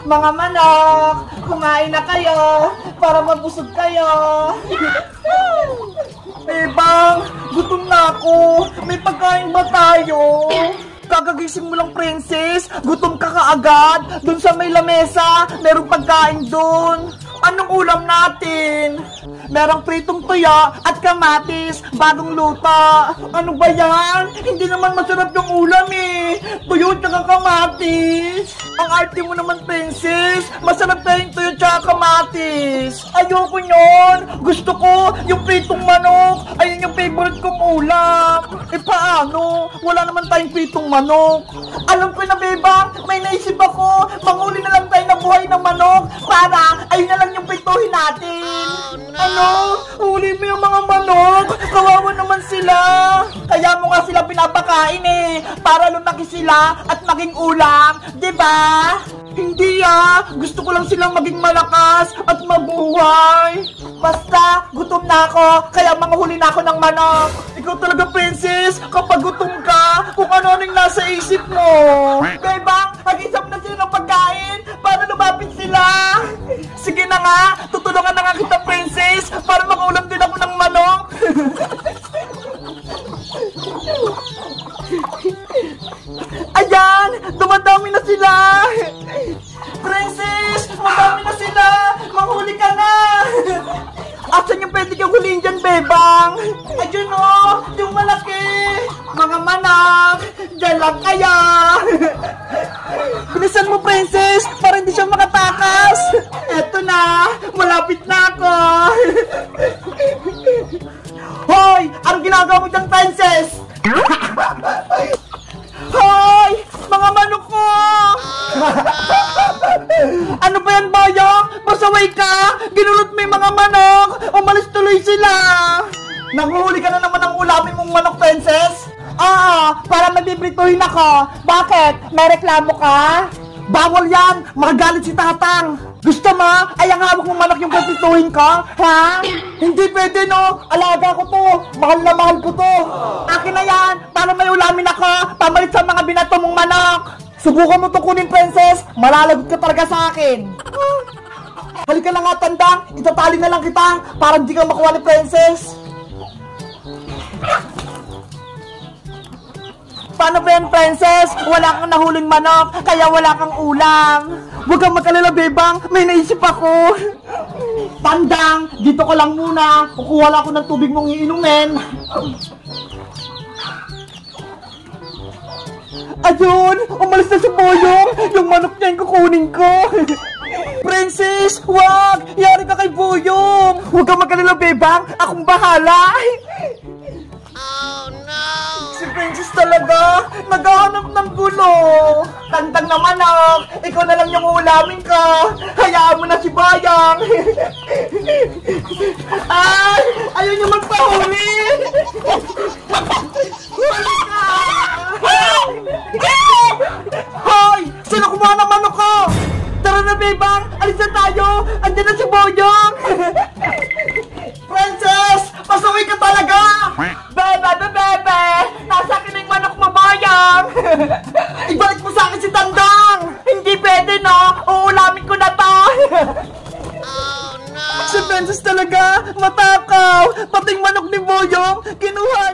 Mga manok, kumain na kayo para mabusog kayo. Bebang, gutom na ako. May pagkain ba tayo? Kagagising mo lang, princess. Gutom ka kaagad. Doon sa may lamesa, merong pagkain doon. Anong ulam natin? Merong pritong tuya at kamatis, bagong luto. Ano ba yan? Hindi naman masarap yung ulam eh. Tuyo at kamatis. Ang arte mo naman, princess. Masarap tayong tuyo at kamatis. Ayoko nyon. Gusto ko yung pritong manok. Ayun yung favorite kong ulam. Eh paano? Wala naman tayong pritong manok. Alam ko na, bebang. May naisip ako. Manghuli na lang tayo ng buhay ng manok para ayun na lang yung prituhin natin. Ano? Huli mo yung mga manok? Kawawa naman sila. Kaya mo nga sila pinapakain eh. Para lumaki sila at maging ulam. Diba? Hindi Gusto ko lang silang maging malakas at mabuhay. Basta, gutom na ako. Kaya manghuli na ako ng manok. Ikaw talaga, princess. Kapag gutom ka, kung ano-ano yung nasa isip mo. Bebang, hag-isap na sila ng pagkain para lumapit sila. Sige na nga, tutulungan na nga kita, princess, para makaulam din ako ng manok. Ayan, dumadami na sila. Princess, madami na sila. Manghuli ka na. Asan yung pwede kang huliin dyan, bebang? Ayun o, yung malaki. Mga manok, dyan lang kaya. Bilisan mo, princess, para hindi siya makatakas. Eto na, malapit na ako. Hoy, anong ginagawa mo dyan, princess? Hoy, mga manok ko. Ano ba yan, bayang? Pasaway ka? Ginulot mo yung mga manok. Umalis tuloy sila. Nanguhuli ka na naman ng ulamin mong manok, princess? Para mabibrituhin ako. Bakit? May reklamo ka? Bawal yan! Magagalit si tatang! Gusto mo? Ay, ang hawak mong manok yung pipituhin ko? Ha? Hindi pwede, no? Alaga ko to! Mahal na mahal ko to! Akin na yan! Para may ulamin ako! Pamalit sa mga binato mong manok! Subukan mo to kunin, princess! Malalagot ka talaga sa akin! Halika na nga, tandang! Itatali na lang kita! Para hindi ka makuha ni princess! Paano ba yan, princess? Wala kang nahuling manok, kaya wala kang ulam. Huwag kang mag-alala, bebang. May naisip ako. Tandang, dito ka lang muna. Kukuha lang ako ng tubig mong iinumin. Ayun, umalis na si Boyong. Yung manok niya yung kukunin ko. Princess, wag! Yari ka kay Boyong. Huwag kang mag-alala, bebang. Akong bahala. Oh, no! Si princess talaga, naghahanap ng gulo. Tandang na manok, ikaw na lang yung ulamin ko. Hayaan mo na si Bayang. Ay, ayaw niyo magpahuli. Huli ka! Hoy, sino kumuha ng manok ko? Tara na, bebang, alis na tayo. Andiyan na si Boyong. Princess, pasaway ka talaga. Bebe, nasa akin yung manok mo, Bayang. Ibalik mo sa akin si Tandang. Hindi pwede, no? Uulamin ko na to. Oh, no. Si Princess talaga, matakaw. Pating manok ni Boyong, kinuha